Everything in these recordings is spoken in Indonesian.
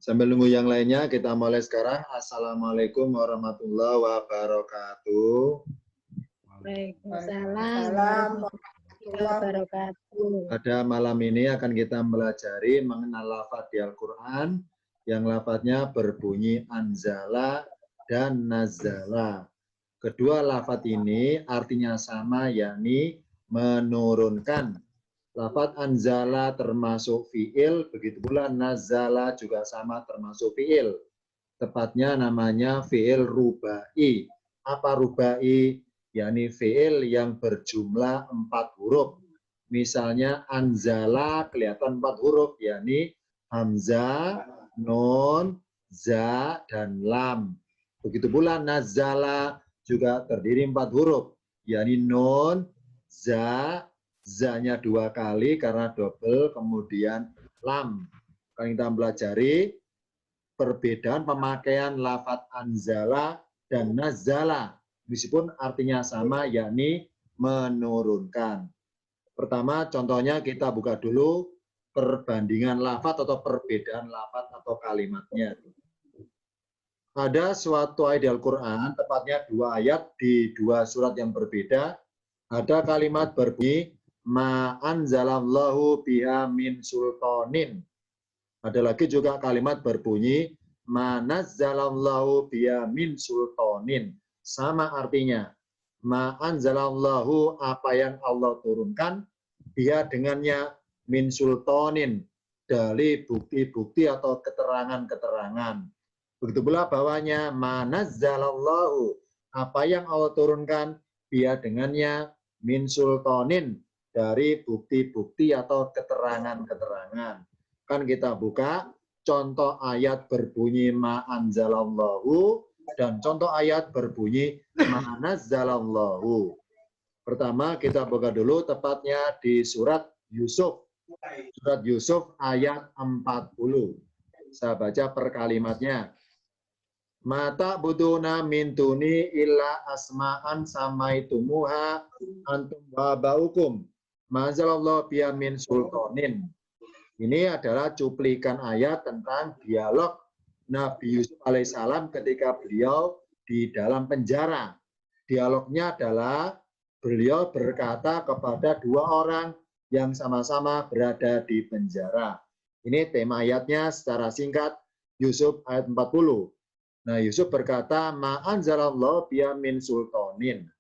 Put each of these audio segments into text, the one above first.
Sambil nunggu yang lainnya, kita mulai sekarang. Assalamualaikum warahmatullahi wabarakatuh. Waalaikumsalam warahmatullahi wabarakatuh. Pada malam ini akan kita pelajari mengenal lafaz di Al-Quran yang lafaznya berbunyi anzala dan nazala. Kedua lafaz ini artinya sama, yakni menurunkan. Lafaz anzala termasuk fi'il, begitu pula nazala juga sama termasuk fi'il. Tepatnya namanya fi'il rubai. Apa rubai? Yakni fi'il yang berjumlah 4 huruf. Misalnya anzala kelihatan 4 huruf, yakni hamzah, nun, za, dan lam. Begitu pula nazala juga terdiri 4 huruf, yakni nun, za, za-nya 2 kali karena double, kemudian lam. Akan kita pelajari perbedaan pemakaian lafaz anzala dan nazala, meskipun artinya sama, yakni menurunkan. Pertama, contohnya kita buka dulu perbandingan lafaz atau perbedaan lafaz atau kalimatnya. Ada suatu ayat di Al-Quran, tepatnya 2 ayat di 2 surat yang berbeda. Ada kalimat berbunyi, ma anzalallahu biha min sultanin. Ada lagi juga kalimat berbunyi, ma nazzalallahu biha min sultanin. Sama artinya, ma anzalallahu apa yang Allah turunkan, biha dengannya min sultanin, dari bukti-bukti atau keterangan-keterangan. Begitu pula bawahnya, ma nazzalallahu apa yang Allah turunkan, biha dengannya min sultanin, dari bukti-bukti atau keterangan-keterangan. Kan kita buka contoh ayat berbunyi ma anzalallahu dan contoh ayat berbunyi ma nazzalallahu. Pertama kita buka dulu tepatnya di surat Yusuf. Surat Yusuf ayat 40. Saya baca per kalimatnya. Mata buduna min duni illa asma'an samaitumuha antum wa ba'ukum. Manzalallahu biya min sultanin. Ini adalah cuplikan ayat tentang dialog Nabi Yusuf alaihissalam ketika beliau di dalam penjara. Dialognya adalah beliau berkata kepada 2 orang yang sama-sama berada di penjara. Ini tema ayatnya secara singkat, Yusuf ayat 40. Nah, Yusuf berkata, ma anzalallahu biya min sultanin.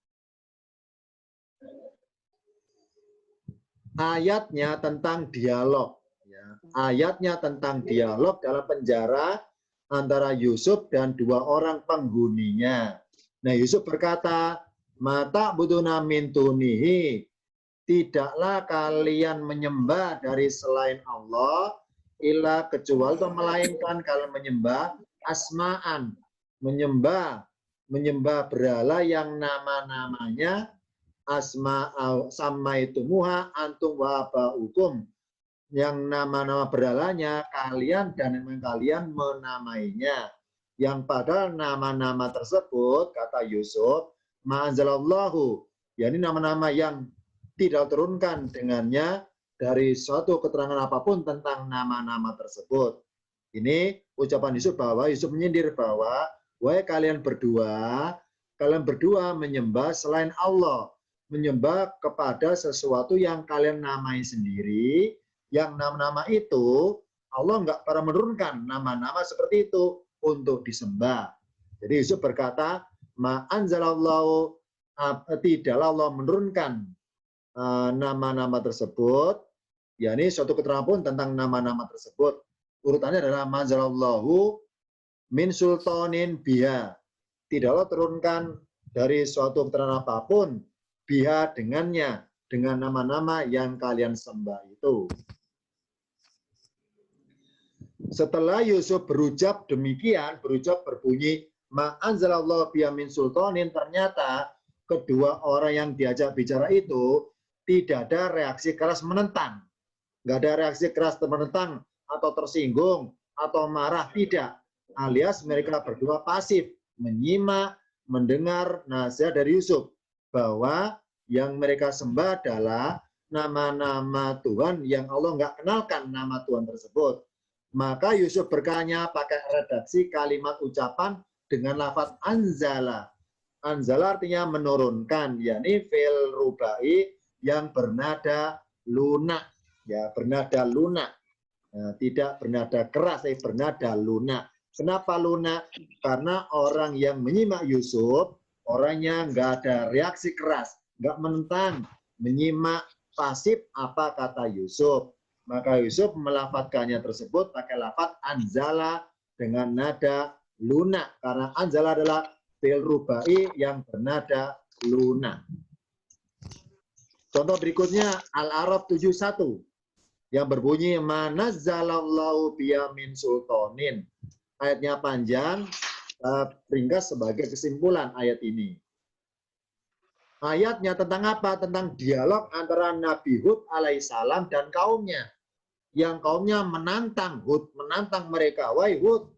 Ayatnya tentang dialog. Ayatnya tentang dialog dalam penjara antara Yusuf dan 2 orang penghuninya. Nah, Yusuf berkata, mata buduna min dunihi, tidaklah kalian menyembah dari selain Allah, illa kecuali atau melainkan kalian menyembah asma'an, menyembah berhala yang nama-namanya samaitumuha antum wa ba'ukum, yang nama-nama berhalanya kalian dan memang kalian menamainya, yang padahal nama-nama tersebut kata Yusuf ma'anzalallahu, yakni nama-nama yang tidak turunkan dengannya dari suatu keterangan apapun tentang nama-nama tersebut. Ini ucapan Yusuf bahwa Yusuf menyindir bahwa wahai kalian berdua menyembah selain Allah, menyembah kepada sesuatu yang kalian namai sendiri, yang nama-nama itu Allah nggak pernah menurunkan nama-nama seperti itu untuk disembah. Jadi Yusuf berkata, ma anzalallahu, tidaklah Allah menurunkan nama-nama tersebut, yakni suatu keterangan pun tentang nama-nama tersebut. Urutannya adalah ma anzalallahu min sultanin biha, tidaklah turunkan dari suatu keterangan apapun biha dengannya, dengan nama-nama yang kalian sembah itu. Setelah Yusuf berucap demikian, berbunyi ma anzalallahu biha min sultanin, ternyata kedua orang yang diajak bicara itu tidak ada reaksi keras menentang. Nggak ada reaksi keras menentang atau tersinggung atau marah, tidak. Alias mereka berdua pasif, menyimak, mendengar nasihat dari Yusuf bahwa yang mereka sembah adalah nama-nama Tuhan yang Allah nggak kenalkan nama Tuhan tersebut. Maka Yusuf berkanya pakai redaksi kalimat ucapan dengan lafaz anzala. Anzala artinya menurunkan, yakni fi'il rubai yang bernada lunak, ya bernada lunak. Nah, tidak bernada keras, tapi bernada lunak. Kenapa lunak? Karena orang yang menyimak Yusuf, orangnya nggak ada reaksi keras, nggak menentang, menyimak pasif apa kata Yusuf. Maka Yusuf melafatkannya tersebut pakai lafaz anzala dengan nada lunak. Karena anzala adalah fi'il rubai yang bernada lunak. Contoh berikutnya Al-A'raf 71 yang berbunyi manazzalallahu biya min sultanin. Ayatnya panjang, ringkas sebagai kesimpulan ayat ini. Ayatnya tentang apa? Tentang dialog antara Nabi Hud alaihissalam dan kaumnya. Yang kaumnya menantang Hud, menantang mereka. Wahai Hud,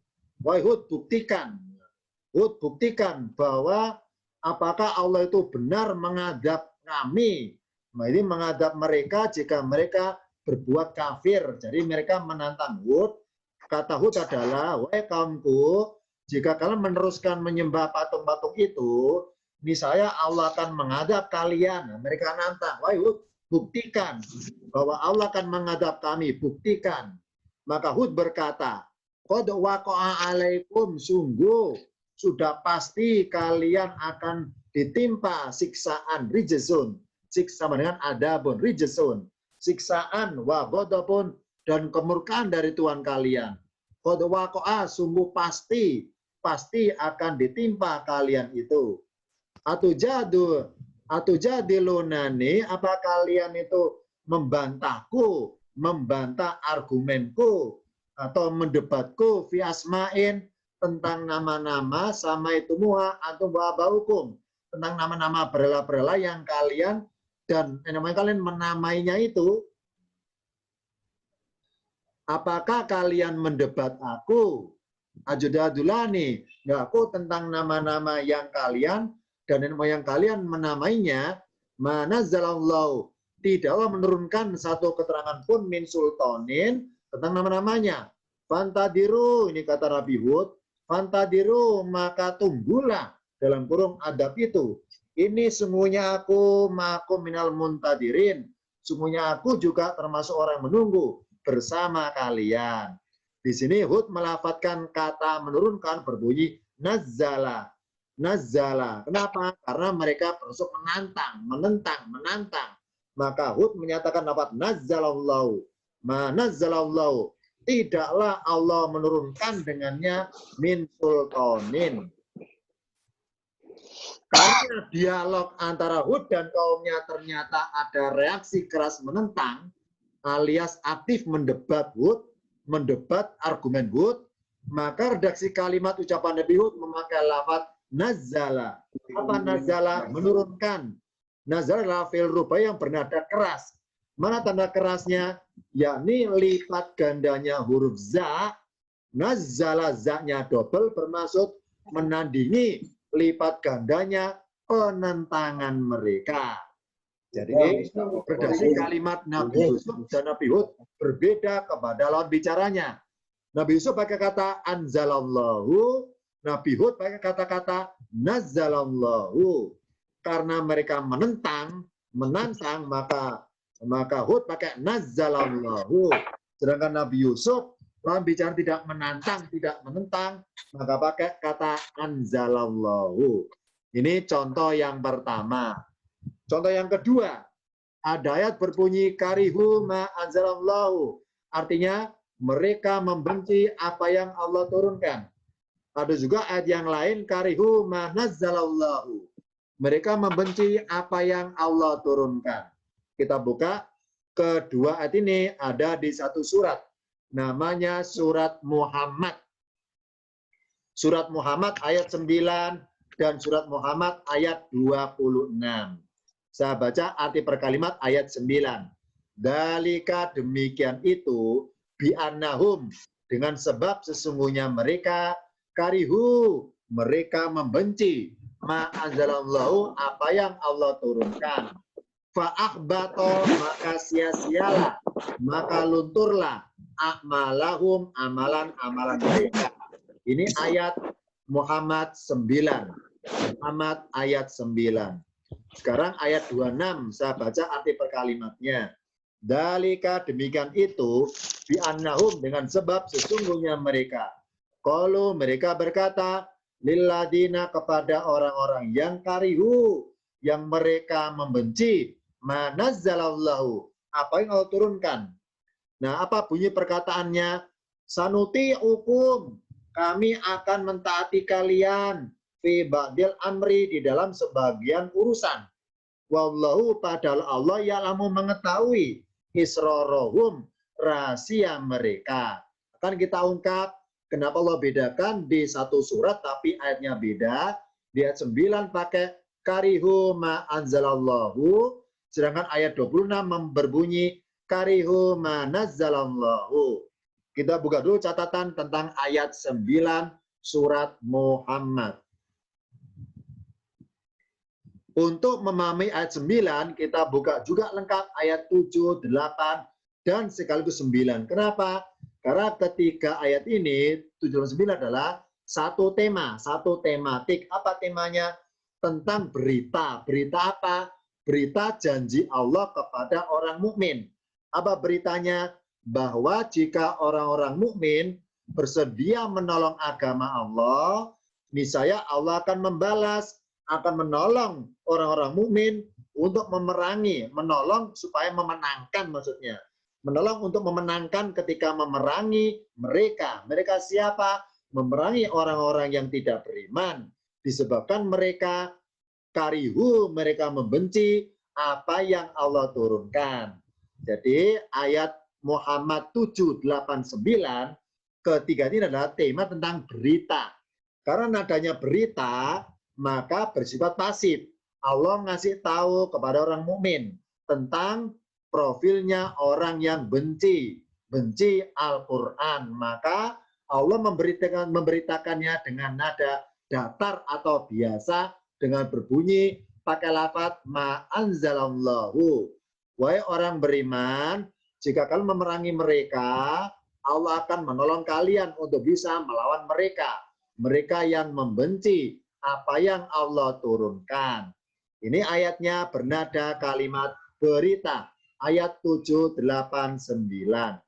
buktikan. Hud, buktikan bahwa apakah Allah itu benar mengadab kami. Nah, ini mengadab mereka jika mereka berbuat kafir. Jadi mereka menantang Hud. Kata Hud adalah, wahai kaumku, jika kalian meneruskan menyembah patung-patung itu, niscaya Allah akan mengadab kalian. Nah, mereka nantang, wahai Hud, buktikan bahwa Allah akan mengadab kami, buktikan. Maka Hud berkata, qad waqa'a alaikum, sungguh sudah pasti kalian akan ditimpa siksaan rijzun. Siksa dengan adabun rijzun. Siksaan wa ghadabun dan kemurkaan dari Tuhan kalian. Qad waqa'a, sungguh pasti akan ditimpa kalian itu. Atujadilunani, apa kalian itu membantahku, membantah argumenku atau mendebatku fi asma'in tentang nama-nama sama itu muha atau ba'baukum, tentang nama-nama berhala-berhala yang kalian dan namanya kalian menamainya itu. Apakah kalian mendebat aku? Ajudadulani, ya aku tentang nama-nama yang kalian dan yang kalian menamainya. Manazzalallahu, tidak Allah menurunkan satu keterangan pun min sultanin tentang nama-namanya. Fantadiru, ini kata Nabi Hud, fantadiru, maka tunggulah dalam kurung adab itu. Ini sungguhnya aku ma'akum minal muntadirin. Sungguhnya aku juga termasuk orang menunggu bersama kalian. Di sini Hud melafatkan kata menurunkan berbunyi nazzala. Nazzala. Kenapa? Karena mereka terus menentang. Maka Hud menyatakan lafaz nazzalallahu. Manazzalallahu. Tidaklah Allah menurunkan dengannya min sultanin. Karena dialog antara Hud dan kaumnya ternyata ada reaksi keras menentang, alias aktif mendebat Hud, mendebat argumen Hud, maka redaksi kalimat ucapan Nabi Hud memakai lafaz nazzala. Apa nazzala? Menurunkan. Nazzala adalah fi'il rubai yang bernada keras. Mana tanda kerasnya? Yakni lipat gandanya huruf za, nazzala za-nya double bermaksud menandingi lipat gandanya penentangan mereka. Jadi redaksi kalimat Nabi Yusuf dan Nabi Hud berbeda kepada lawan bicaranya. Nabi Yusuf pakai kata anzalallahu, Nabi Hud pakai kata-kata nazzalallahu. Karena mereka menantang, maka Hud pakai nazzalallahu. Sedangkan Nabi Yusuf lawan bicara tidak menantang, tidak menentang, maka pakai kata anzalallahu. Ini contoh yang pertama. Contoh yang kedua, ada ayat berbunyi karihu ma anzalallahu. Artinya mereka membenci apa yang Allah turunkan. Ada juga ayat yang lain karihu ma nazzalallahu. Mereka membenci apa yang Allah turunkan. Kita buka kedua ayat ini ada di satu surat. Namanya surat Muhammad. Surat Muhammad ayat 9 dan surat Muhammad ayat 26. Saya baca arti per kalimat ayat 9. Dalika, demikian itu, bi'annahum, dengan sebab sesungguhnya mereka, karihu, mereka membenci, ma'anzalallahu, apa yang Allah turunkan. Fa'akhbato, maka sia-sialah, maka lunturlah, a'malahum, amalan-amalan mereka. Ini ayat Muhammad 9. Muhammad ayat 9. Sekarang ayat 26, saya baca arti per kalimatnya. Dalika demikian itu, bi'annahum dengan sebab sesungguhnya mereka. Qalu mereka berkata, lilladina kepada orang-orang yang karihu, yang mereka membenci, manazzalallahu, apa yang Allah turunkan. Nah, apa bunyi perkataannya? Sanuti hukum, kami akan mentaati kalian fi ba'dil amri di dalam sebagian urusan. Wallahu padahal Allah ya'lamu mengetahui israrohum rahasia mereka. Akan kita ungkap kenapa Allah bedakan di satu surat tapi ayatnya beda. Di ayat 9 pakai karihu ma anzalallahu, sedangkan ayat 26 berbunyi karihu ma nazzalallahu. Kita buka dulu catatan tentang ayat 9 surat Muhammad. Untuk memahami ayat 9, kita buka juga lengkap ayat 7, 8, dan sekaligus 9. Kenapa? Karena ketiga ayat ini, 7 dan 9 adalah satu tema, satu tematik. Apa temanya? Tentang berita. Berita apa? Berita janji Allah kepada orang mukmin. Apa beritanya? Bahwa jika orang-orang mukmin bersedia menolong agama Allah, niscaya Allah akan membalas, akan menolong orang-orang mukmin untuk memerangi, menolong supaya memenangkan maksudnya. Menolong untuk memenangkan ketika memerangi mereka. Mereka siapa? Memerangi orang-orang yang tidak beriman. Disebabkan mereka karihu, mereka membenci apa yang Allah turunkan. Jadi ayat Muhammad 7, 8, 9, ketiga ini adalah tema tentang berita. Karena nadanya berita, maka bersifat pasif. Allah ngasih tahu kepada orang mukmin tentang profilnya orang yang benci Al-Quran. Maka Allah memberitakannya dengan nada datar atau biasa dengan berbunyi pakai lafaz ma anzalallahu. Wahai orang beriman, jika kalian memerangi mereka, Allah akan menolong kalian untuk bisa melawan mereka. Mereka yang membenci apa yang Allah turunkan. Ini ayatnya bernada kalimat berita. Ayat 7, 8, 9.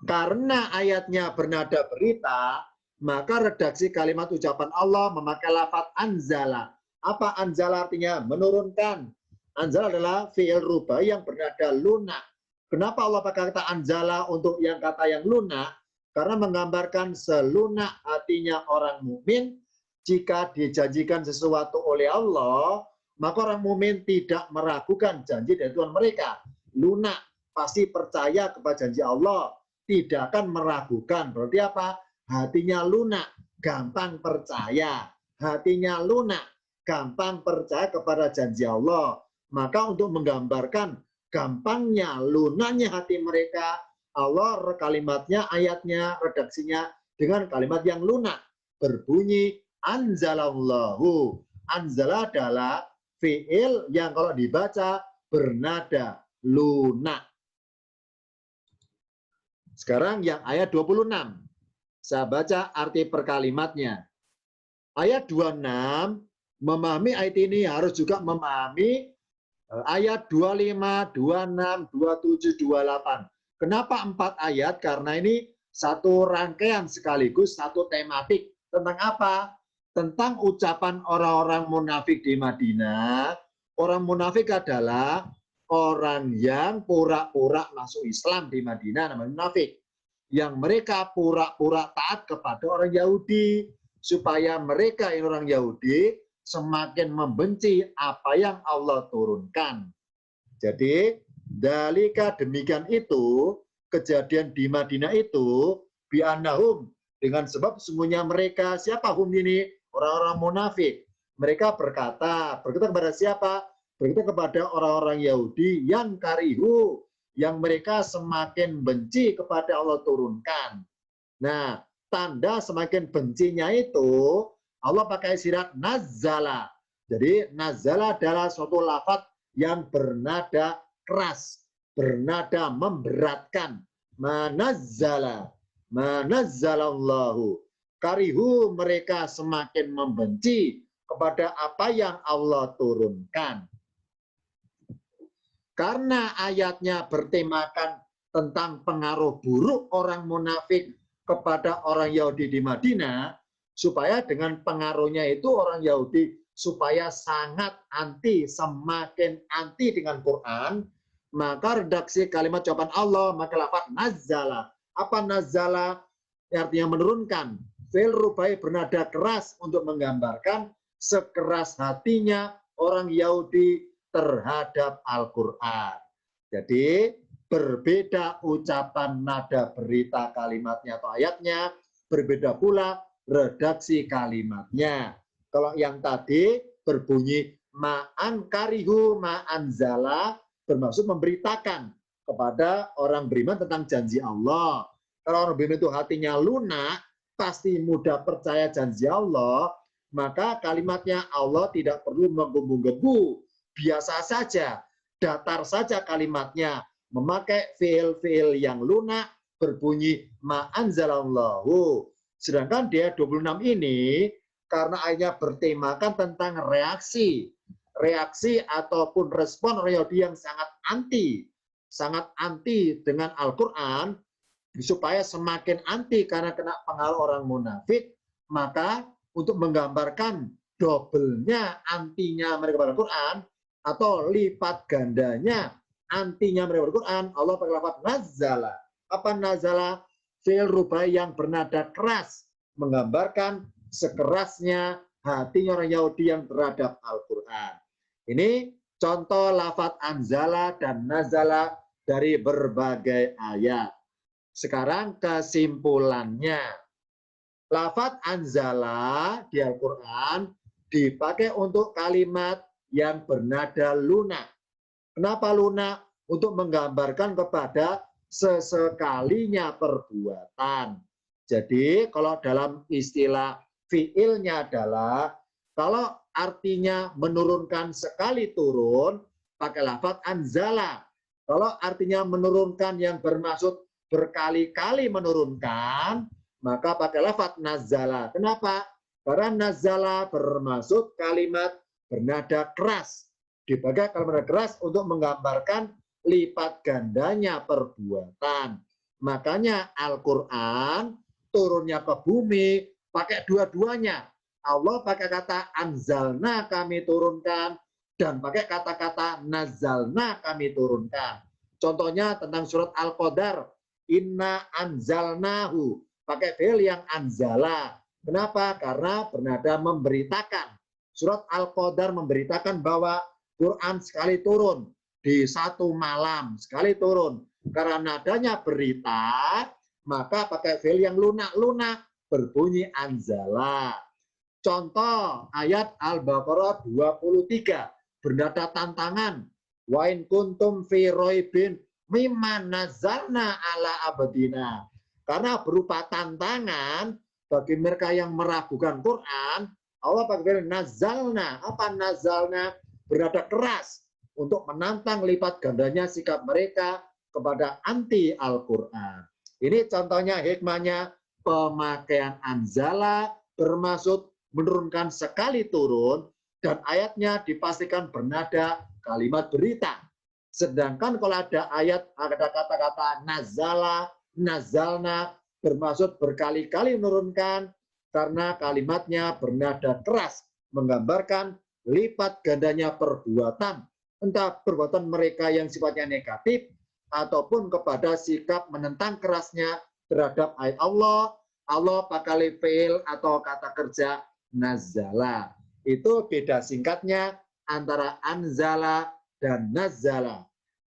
Karena ayatnya bernada berita, maka redaksi kalimat ucapan Allah memakai lafaz anzala. Apa anzala artinya? Menurunkan. Anzala adalah fi'il rubah yang bernada lunak. Kenapa Allah pakai kata anzala untuk yang kata yang lunak? Karena menggambarkan selunak hatinya orang mukmin jika dijanjikan sesuatu oleh Allah, maka orang mukmin tidak meragukan janji dari Tuhan mereka. Lunak, pasti percaya kepada janji Allah, tidak akan meragukan. Berarti apa? Hatinya lunak, gampang percaya. Hatinya lunak, gampang percaya kepada janji Allah. Maka untuk menggambarkan gampangnya, lunaknya hati mereka, Allah kalimatnya, ayatnya, redaksinya dengan kalimat yang lunak. Berbunyi anzalallahu. Anzala adalah fi'il yang kalau dibaca bernada lunak. Sekarang yang ayat 26. Saya baca arti per kalimatnya. Ayat 26, memahami ayat ini harus juga memahami ayat 25, 26, 27, 28. Kenapa 4 ayat? Karena ini satu rangkaian sekaligus satu tematik. Tentang apa? Tentang ucapan orang-orang munafik di Madinah. Orang munafik adalah orang yang pura-pura masuk Islam di Madinah, namanya munafik. Yang mereka pura-pura taat kepada orang Yahudi. Supaya mereka yang orang Yahudi semakin membenci apa yang Allah turunkan. Jadi, dalika demikian itu, kejadian di Madinah itu, bi'annahum, dengan sebab sesungguhnya mereka, siapa hum ini? Orang-orang munafik. Mereka berkata kepada siapa? Berkata kepada orang-orang Yahudi yang karihu, yang mereka semakin benci kepada Allah turunkan. Nah, tanda semakin bencinya itu, Allah pakai sirat nazala. Jadi, nazala adalah suatu lafaz yang bernada keras. bernada memberatkan. Manazzala, manazzalallahu. Karihu, mereka semakin membenci kepada apa yang Allah turunkan. Karena ayatnya bertemakan tentang pengaruh buruk orang munafik kepada orang Yahudi di Madinah, supaya dengan pengaruhnya itu orang Yahudi supaya sangat anti, semakin anti dengan Quran, maka redaksi kalimat jawaban Allah, maka lafaz nazzala. Apa nazzala? Artinya menurunkan. Fi'il rubai bernada keras untuk menggambarkan sekeras hatinya orang Yahudi terhadap Al-Quran. Jadi berbeda ucapan nada berita kalimatnya atau ayatnya, berbeda pula redaksi kalimatnya. Kalau yang tadi berbunyi ma'an karihu ma'an zala, bermaksud memberitakan kepada orang beriman tentang janji Allah. Kalau orang beriman itu hatinya lunak, pasti mudah percaya janji Allah, maka kalimatnya Allah tidak perlu menggebu-gebu. Biasa saja, datar saja kalimatnya, memakai fiil-fiil yang lunak, berbunyi ma'anzalallahu. Sedangkan dia 26 ini, karena ayatnya bertemakan tentang reaksi ataupun respon Yahudi yang sangat anti dengan Al-Quran, supaya semakin anti karena kena pengaruh orang munafik, maka untuk menggambarkan dobelnya antinya mereka pada Al-Quran, atau lipat gandanya antinya mereka Al-Quran, Allah pakai lafaz nazzala. Apa nazzala? Fi'il rubai yang bernada keras, menggambarkan sekerasnya hatinya orang Yahudi yang terhadap Al-Quran. Ini contoh lafaz anzala dan nazala dari berbagai ayat. Sekarang kesimpulannya. Lafaz anzala di Al-Quran dipakai untuk kalimat yang bernada lunak. Kenapa lunak? Untuk menggambarkan kepada sesekalinya perbuatan. Jadi kalau dalam istilah fiilnya adalah, kalau artinya menurunkan sekali turun, pakai lafaz anzala. Kalau artinya menurunkan yang bermaksud berkali-kali menurunkan, maka pakai lafaz nazala. Kenapa? Karena nazala bermaksud kalimat bernada keras. Dipakai kalimat keras untuk menggambarkan lipat gandanya perbuatan. Makanya Al-Quran turunnya ke bumi pakai dua-duanya. Allah pakai kata anzalna kami turunkan, dan pakai kata-kata nazalna kami turunkan. Contohnya tentang surat Al-Qadar, inna anzalnahu, pakai fi'il yang anzala. Kenapa? Karena bernada memberitakan. Surat Al-Qadar memberitakan bahwa Quran sekali turun di satu malam, sekali turun. Karena nadanya berita, maka pakai fi'il yang lunak-lunak, berbunyi anzala. Contoh ayat Al-Baqarah 23, bernada tantangan. Wa in kuntum fi raibin mimma nazzalna ala abdina. Karena berupa tantangan bagi mereka yang meragukan Quran, Allah pakai nazalna. Apa nazalna? Bernada keras untuk menantang lipat gandanya sikap mereka kepada anti Al-Quran. Ini contohnya hikmahnya pemakaian anzala bermaksud menurunkan sekali turun, dan ayatnya dipastikan bernada kalimat berita. Sedangkan kalau ada ayat, ada kata-kata nazala, nazalna, bermaksud berkali-kali menurunkan, karena kalimatnya bernada keras, menggambarkan lipat gandanya perbuatan, entah perbuatan mereka yang sifatnya negatif, ataupun kepada sikap menentang kerasnya terhadap ayat Allah. Allah pakai fi'il atau kata kerja nazala. Itu beda singkatnya antara anzala dan nazala.